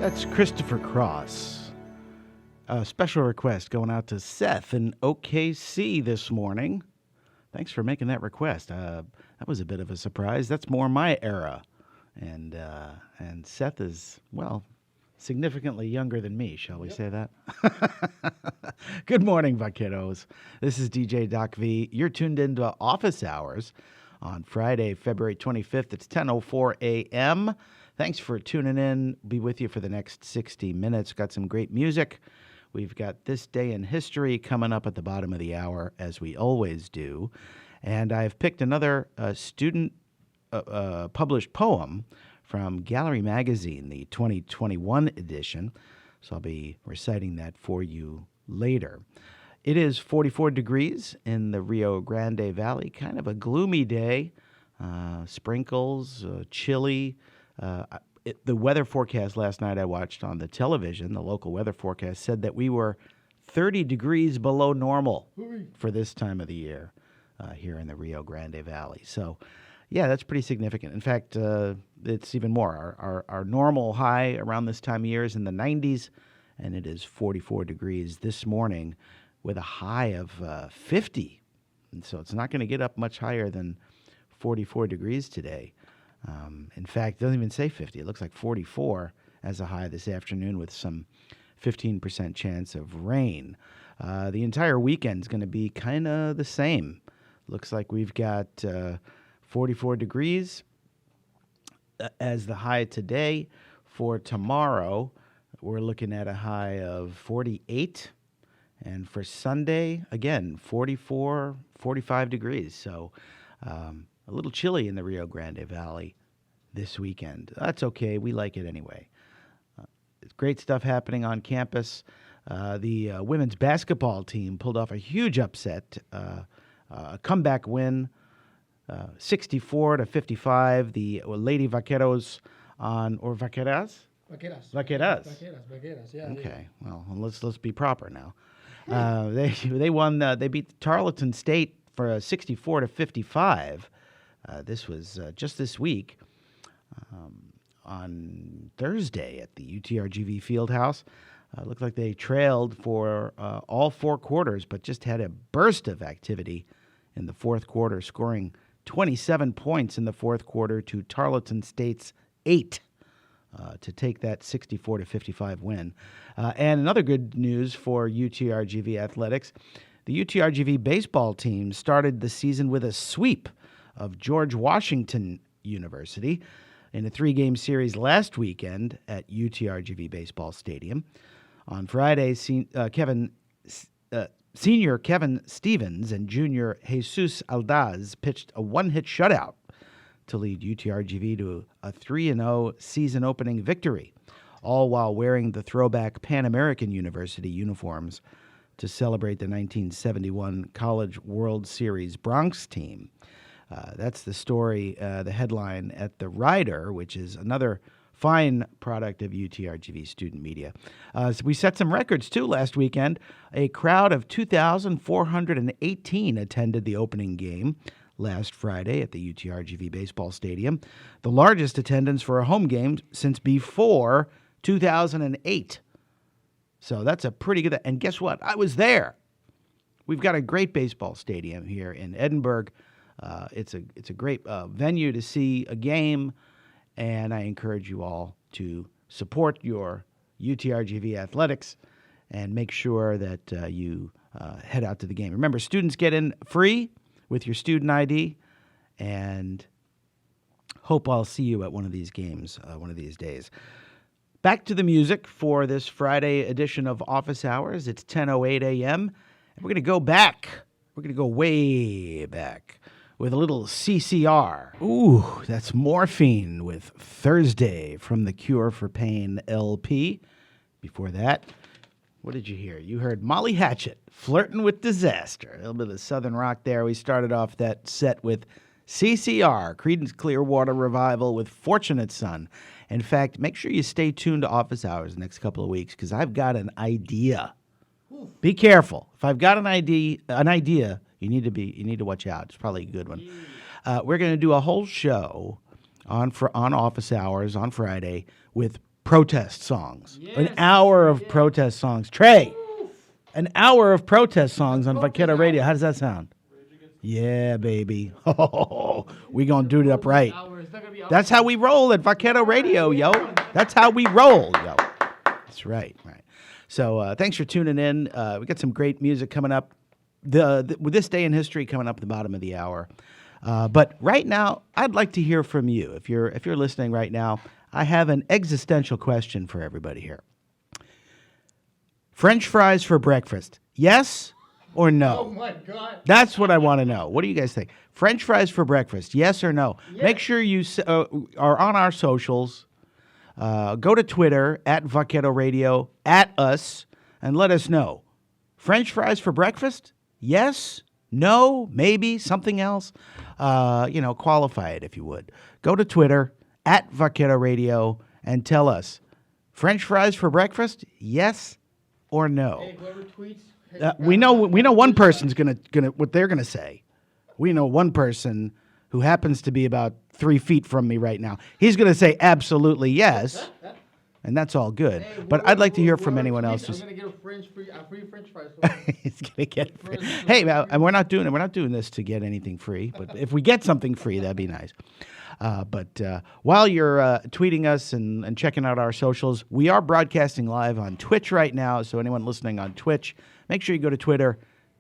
That's Christopher Cross. A special request going out to Seth in OKC this morning. Thanks for making that request. That was a bit of a surprise. That's more my era. And Seth is, well, significantly younger than me, shall we say that? Good morning, vaqueros. This is DJ Doc V. You're tuned into Office Hours on Friday, February 25th. It's 10:04 a.m. Thanks for tuning in. Be with you for the next 60 minutes. Got some great music. We've got This Day in History coming up at the bottom of the hour, as we always do. And I've picked another student published poem from Gallery Magazine, the 2021 edition. So I'll be reciting that for you later. It is 44 degrees in the Rio Grande Valley. Kind of a gloomy day. Sprinkles, chilly. The weather forecast last night I watched on the television, the local weather forecast, said that we were 30 degrees below normal for this time of the year here in the Rio Grande Valley. So, yeah, that's pretty significant. In fact, it's even more. Our normal high around this time of year is in the 90s, and it is 44 degrees this morning with a high of 50. And so it's not going to get up much higher than 44 degrees today. In fact, it doesn't even say 50. It looks like 44 as a high this afternoon with some 15% chance of rain. The entire weekend is going to be kind of the same. Looks like we've got 44 degrees as the high today. For tomorrow, we're looking at a high of 48. And for Sunday, again, 44, 45 degrees. So a little chilly in the Rio Grande Valley this weekend. That's okay. We like it anyway. It's great stuff happening on campus. The women's basketball team pulled off a huge upset, a comeback win, 64-55. The Lady Vaqueros or Vaqueras? Vaqueras. Yeah. Okay. Well, let's be proper now. They won. They beat Tarleton State for 64-55. This was just this week on Thursday at the UTRGV Fieldhouse. Looked like they trailed for all four quarters, but just had a burst of activity in the fourth quarter, scoring 27 points in the fourth quarter to Tarleton State's 8 to take that 64-55 win. And another good news for UTRGV athletics, the UTRGV baseball team started the season with a sweep of George Washington University in a 3-game series last weekend at UTRGV Baseball Stadium. On Friday, senior Kevin Stevens and junior Jesus Aldaz pitched a one-hit shutout to lead UTRGV to a 3-0 season-opening victory, all while wearing the throwback Pan American University uniforms to celebrate the 1971 College World Series Bronx team. That's the story, the headline at The Rider, which is another fine product of UTRGV student media. So we set some records, too, last weekend. A crowd of 2,418 attended the opening game last Friday at the UTRGV Baseball Stadium, the largest attendance for a home game since before 2008. So that's a pretty good... And guess what? I was there. We've got a great baseball stadium here in Edinburgh. It's a great venue to see a game, and I encourage you all to support your UTRGV athletics and make sure that you head out to the game. Remember, students get in free with your student ID, and hope I'll see you at one of these games one of these days. Back to the music for this Friday edition of Office Hours. It's 10:08 a.m., and we're going to go back. We're going to go way back with a little CCR. Ooh, that's Morphine with Thursday from the Cure for Pain LP. Before that, what did you hear? You heard Molly Hatchet, Flirtin' with Disaster. A little bit of Southern rock there. We started off that set with CCR, Creedence Clearwater Revival with Fortunate Son. In fact, make sure you stay tuned to Office Hours the next couple of weeks because I've got an idea. Be careful. If I've got an idea, you need to watch out. It's probably a good one. We're going to do a whole show on Office Hours on Friday with protest songs. Yes, An hour of yeah. protest songs. Trey, an hour of protest songs on Vaquero Radio. How does that sound? Yeah, baby. Oh, we going to do it up right. That's how we roll at Vaquero Radio, yo. That's how we roll, yo. That's right. So thanks for tuning in. We got some great music coming up. With this day in history coming up at the bottom of the hour. But right now, I'd like to hear from you. If you're listening right now, I have an existential question for everybody here. French fries for breakfast, yes or no? Oh my God! That's what I want to know. What do you guys think? French fries for breakfast, yes or no? Yes. Make sure you are on our socials. Go to Twitter at Vaquero Radio, at us, and let us know. French fries for breakfast? Yes? No? Maybe? Something else? Qualify it if you would. Go to Twitter at Vaquero Radio and tell us, French fries for breakfast? Yes or no? Hey, whoever tweets. We know one person's gonna what they're gonna say. We know one person who happens to be about 3 feet from me right now. He's gonna say absolutely yes, and that's all good. Hey, but I'd like to hear from anyone else. I'm gonna get a free French fries. He's gonna get free. Hey, and we're not doing this to get anything free. But if we get something free, that'd be nice. But while you're tweeting us and checking out our socials, we are broadcasting live on Twitch right now. So anyone listening on Twitch, make sure you go to Twitter,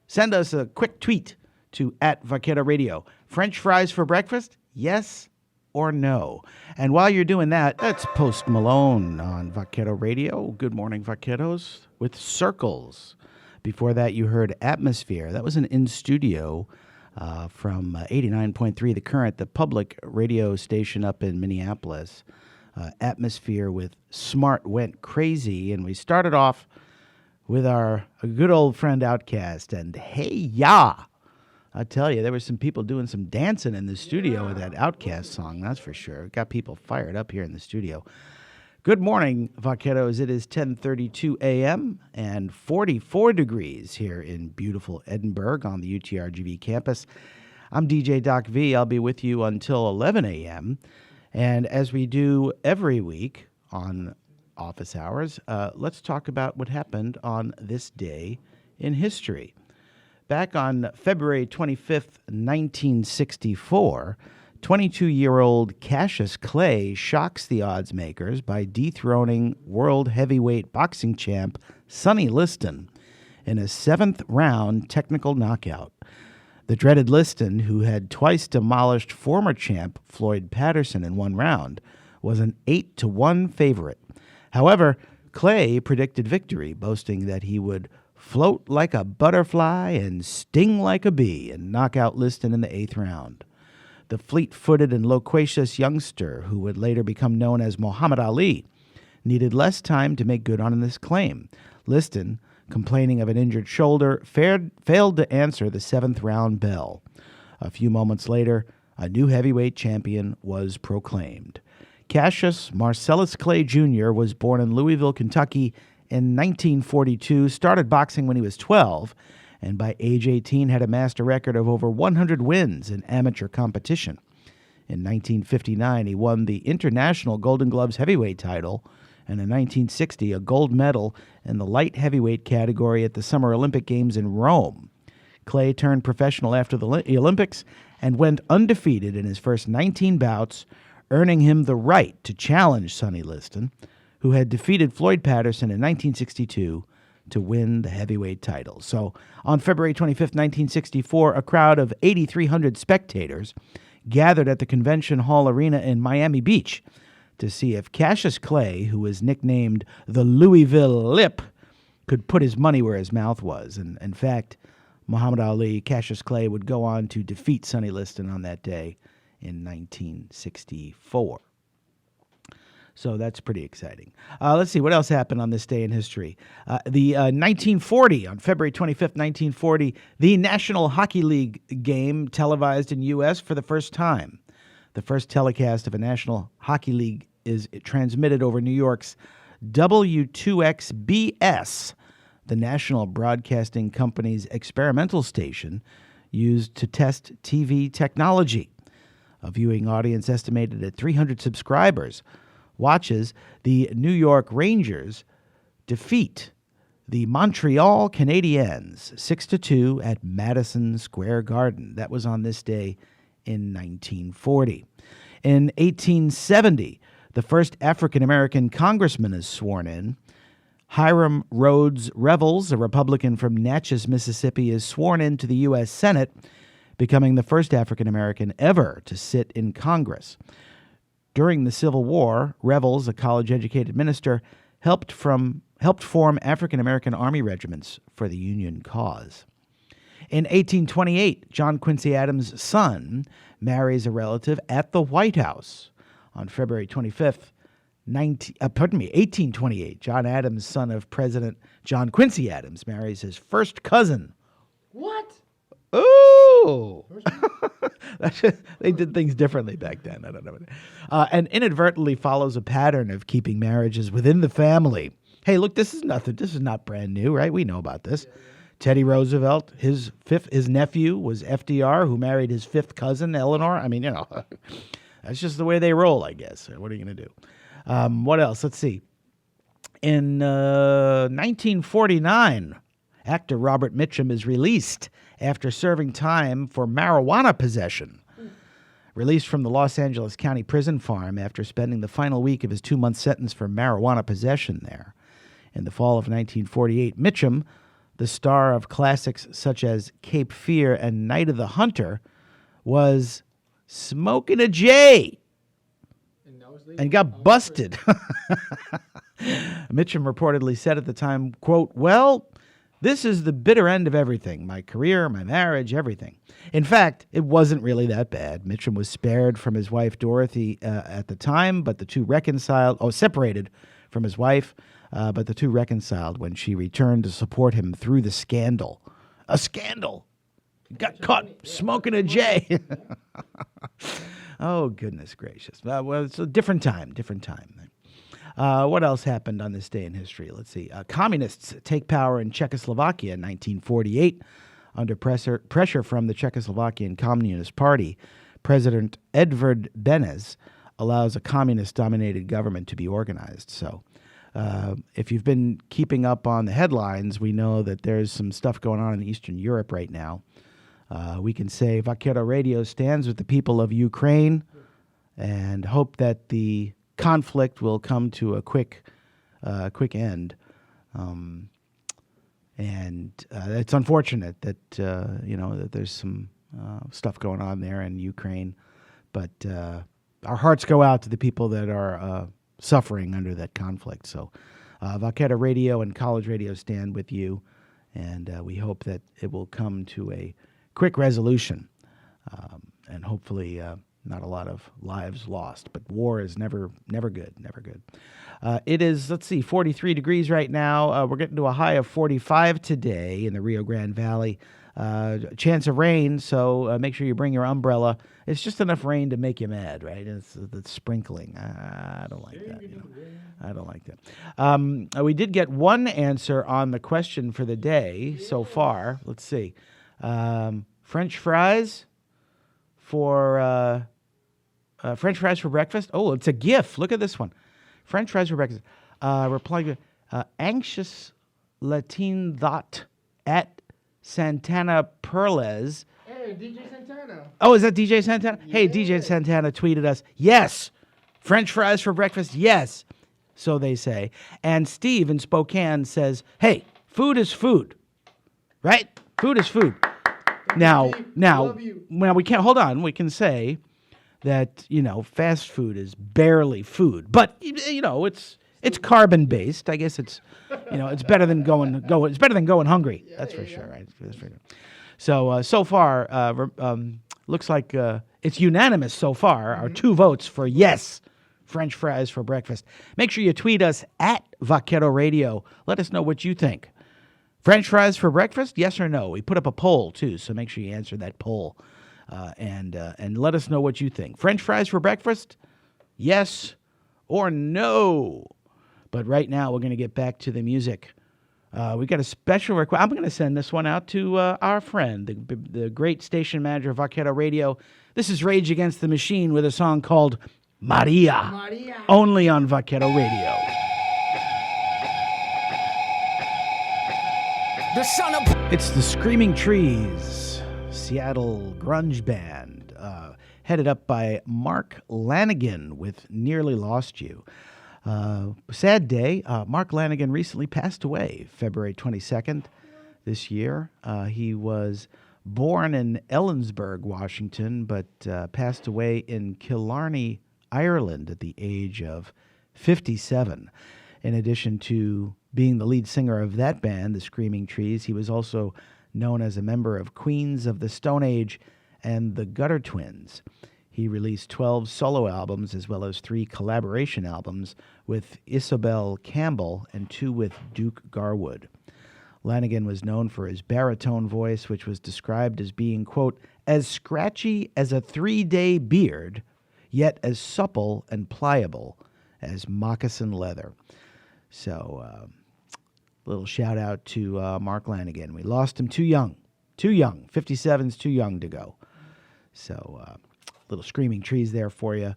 send us a quick tweet to @Vaquero Radio. French fries for breakfast? Yes or no? And while you're doing that, that's Post Malone on Vaquero Radio. Good morning, Vaqueros, with Circles. Before that, you heard Atmosphere. That was an in-studio from 89.3 The Current, the public radio station up in Minneapolis. Atmosphere with Smart Went Crazy. And we started off with our good old friend Outkast and Hey Ya. I tell you, there were some people doing some dancing in the studio with that Outkast song, that's for sure. Got people fired up here in the studio. Good morning, Vaqueros. It is 10:32 a.m. and 44 degrees here in beautiful Edinburgh on the UTRGV campus. I'm DJ Doc V. I'll be with you until 11 a.m. And as we do every week on office hours, let's talk about what happened on this day in history. Back on February 25th, 1964, 22-year-old Cassius Clay shocks the odds makers by dethroning world heavyweight boxing champ Sonny Liston in a seventh-round technical knockout. The dreaded Liston, who had twice demolished former champ Floyd Patterson in one round, was an 8-1 favorite. However, Clay predicted victory, boasting that he would float like a butterfly and sting like a bee and knock out Liston in the eighth round. The fleet-footed and loquacious youngster, who would later become known as Muhammad Ali, needed less time to make good on this claim. Liston, complaining of an injured shoulder, failed to answer the seventh-round bell. A few moments later, a new heavyweight champion was proclaimed. Cassius Marcellus Clay Jr. was born in Louisville, Kentucky in 1942, started boxing when he was 12, and by age 18 had amassed a record of over 100 wins in amateur competition. In 1959, he won the International Golden Gloves heavyweight title, and in 1960, a gold medal in the light heavyweight category at the Summer Olympic Games in Rome. Clay turned professional after the Olympics and went undefeated in his first 19 bouts, earning him the right to challenge Sonny Liston, who had defeated Floyd Patterson in 1962 to win the heavyweight title. So on February 25th, 1964, a crowd of 8,300 spectators gathered at the Convention Hall Arena in Miami Beach to see if Cassius Clay, who was nicknamed the Louisville Lip, could put his money where his mouth was. And in fact, Muhammad Ali, Cassius Clay, would go on to defeat Sonny Liston on that day in 1964. So that's pretty exciting. Let's see, what else happened on this day in history? The 1940, on February 25th, 1940, the National Hockey League game televised in U.S. for the first time. The first telecast of a National Hockey League is transmitted over New York's W2XBS, the National Broadcasting Company's experimental station used to test TV technology. A viewing audience estimated at 300 subscribers watches the New York Rangers defeat the Montreal Canadiens 6-2 at Madison Square Garden. That was on this day in 1940. In 1870, the first African-American congressman is sworn in. Hiram Rhodes Revels, a Republican from Natchez, Mississippi, is sworn into the U.S. Senate, becoming the first African-American ever to sit in Congress. During the Civil War, Revels, a college-educated minister, helped form African-American Army regiments for the Union cause. In 1828, John Quincy Adams' son marries a relative at the White House. On February 25th, 1828, John Adams, son of President John Quincy Adams, marries his first cousin. What? Oh! They did things differently back then. I don't know. And inadvertently follows a pattern of keeping marriages within the family. Hey, look, this is nothing. This is not brand new, right? We know about this. Yeah. Teddy Roosevelt, his nephew was FDR, who married his fifth cousin, Eleanor. I mean, that's just the way they roll, I guess. What are you going to do? What else? Let's see. In 1949, actor Robert Mitchum is released after serving time for marijuana possession. Released from the Los Angeles County Prison Farm after spending the final week of his 2-month sentence for marijuana possession there. In the fall of 1948, Mitchum, the star of classics such as Cape Fear and Night of the Hunter, was smoking a J and got busted. Mitchum reportedly said at the time, quote, "Well, this is the bitter end of everything, my career, my marriage, everything." In fact, it wasn't really that bad. Mitchum was spared from his wife, Dorothy, at the time, but the two separated from his wife, but the two reconciled when she returned to support him through the scandal. A scandal! Got caught smoking a J. Oh, goodness gracious. Well, it's a different time. What else happened on this day in history? Let's see. Communists take power in Czechoslovakia in 1948. Under pressure from the Czechoslovakian Communist Party, President Edvard Beneš allows a communist-dominated government to be organized. So if you've been keeping up on the headlines, we know that there's some stuff going on in Eastern Europe right now. We can say Vaquero Radio stands with the people of Ukraine and hope that the conflict will come to a quick end. And it's unfortunate that that there's some stuff going on there in Ukraine, but our hearts go out to the people that are suffering under that conflict. So, Vaquero Radio and College Radio stand with you, and we hope that it will come to a quick resolution, and hopefully not a lot of lives lost. But war is never good. It is, 43 degrees right now. We're getting to a high of 45 today in the Rio Grande Valley. Chance of rain, so make sure you bring your umbrella. It's just enough rain to make you mad, right? It's sprinkling. I don't like that. I don't like that. We did get one answer on the question for the day so far. Let's see. French fries for breakfast. Oh, it's a GIF. Look at this one. French fries for breakfast. Replying to anxious Latin thought at Santana Perles. Hey, DJ Santana. Oh, is that DJ Santana? Yeah. Hey, DJ Santana tweeted us. Yes. French fries for breakfast. Yes. So they say. And Steve in Spokane says, hey, food is food. Right? Food is food. Now, we can't, hold on. We can say that, fast food is barely food, but it's carbon based. I guess it's, it's better than going hungry. Yeah, that's for sure. Right. That's for sure. So far, looks like it's unanimous so far. Our 2 votes for yes, French fries for breakfast. Make sure you tweet us at Vaquero Radio. Let us know what you think. French fries for breakfast, yes or no? We put up a poll, too, so make sure you answer that poll and let us know what you think. French fries for breakfast, yes or no? But right now, we're going to get back to the music. We got a special request. I'm going to send this one out to our friend, the great station manager of Vaquero Radio. This is Rage Against the Machine with a song called Maria. Maria. Only on Vaquero Radio. The son of It's the Screaming Trees, Seattle grunge band, headed up by Mark Lanigan with Nearly Lost You. Sad day. Mark Lanigan recently passed away February 22nd this year. He was born in Ellensburg, Washington, but passed away in Killarney, Ireland at the age of 57. In addition to being the lead singer of that band, the Screaming Trees, he was also known as a member of Queens of the Stone Age and the Gutter Twins. He released 12 solo albums as well as 3 collaboration albums with Isobel Campbell and 2 with Duke Garwood. Lanigan was known for his baritone voice, which was described as being, quote, as scratchy as a 3-day beard, yet as supple and pliable as moccasin leather. So, little shout out to Mark Lanigan. We lost him too young. 57's too young to go. So, little Screaming Trees there for you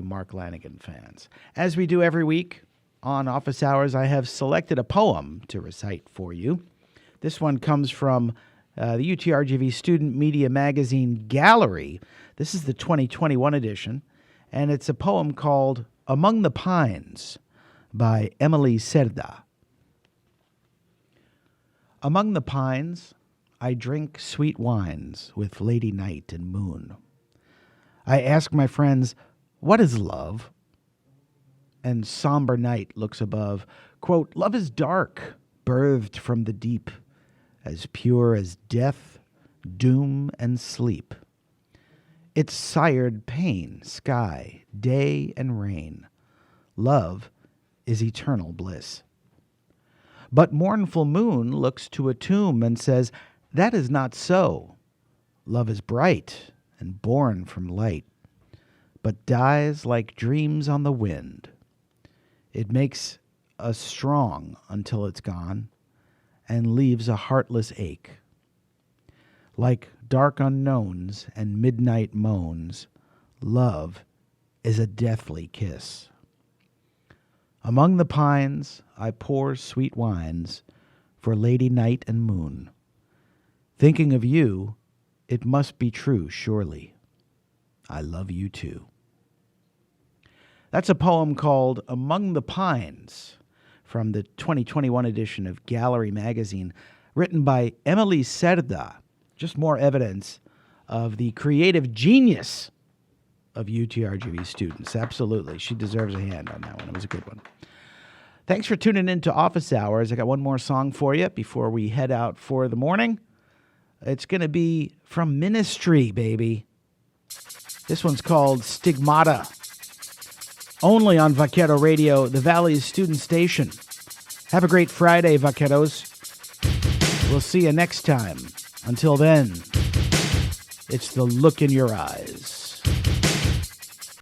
Mark Lanigan fans. As we do every week on Office Hours, I have selected a poem to recite for you. This one comes from the UTRGV Student Media Magazine Gallery. This is the 2021 edition, and it's a poem called Among the Pines by Emily Cerda. Among the pines, I drink sweet wines with lady night and moon. I ask my friends, what is love? And somber night looks above. Quote, love is dark, birthed from the deep, as pure as death, doom, and sleep. It's sired pain, sky, day, and rain. Love is eternal bliss. But mournful moon looks to a tomb and says, that is not so. Love is bright and born from light, but dies like dreams on the wind. It makes us strong until it's gone and leaves a heartless ache. Like dark unknowns and midnight moans, love is a deathly kiss. Among the pines I pour sweet wines for lady night and moon. Thinking of you, it must be true, surely. I love you too. That's a poem called Among the Pines from the 2021 edition of Gallery Magazine, written by Emily Cerda. Just more evidence of the creative genius of UTRGV students. Absolutely. She deserves a hand on that one. It was a good one. Thanks for tuning in to Office Hours. I got one more song for you before we head out for the morning. It's going to be from Ministry, baby. This one's called Stigmata. Only on Vaquero Radio, the Valley's student station. Have a great Friday, Vaqueros. We'll see you next time. Until then, it's the look in your eyes.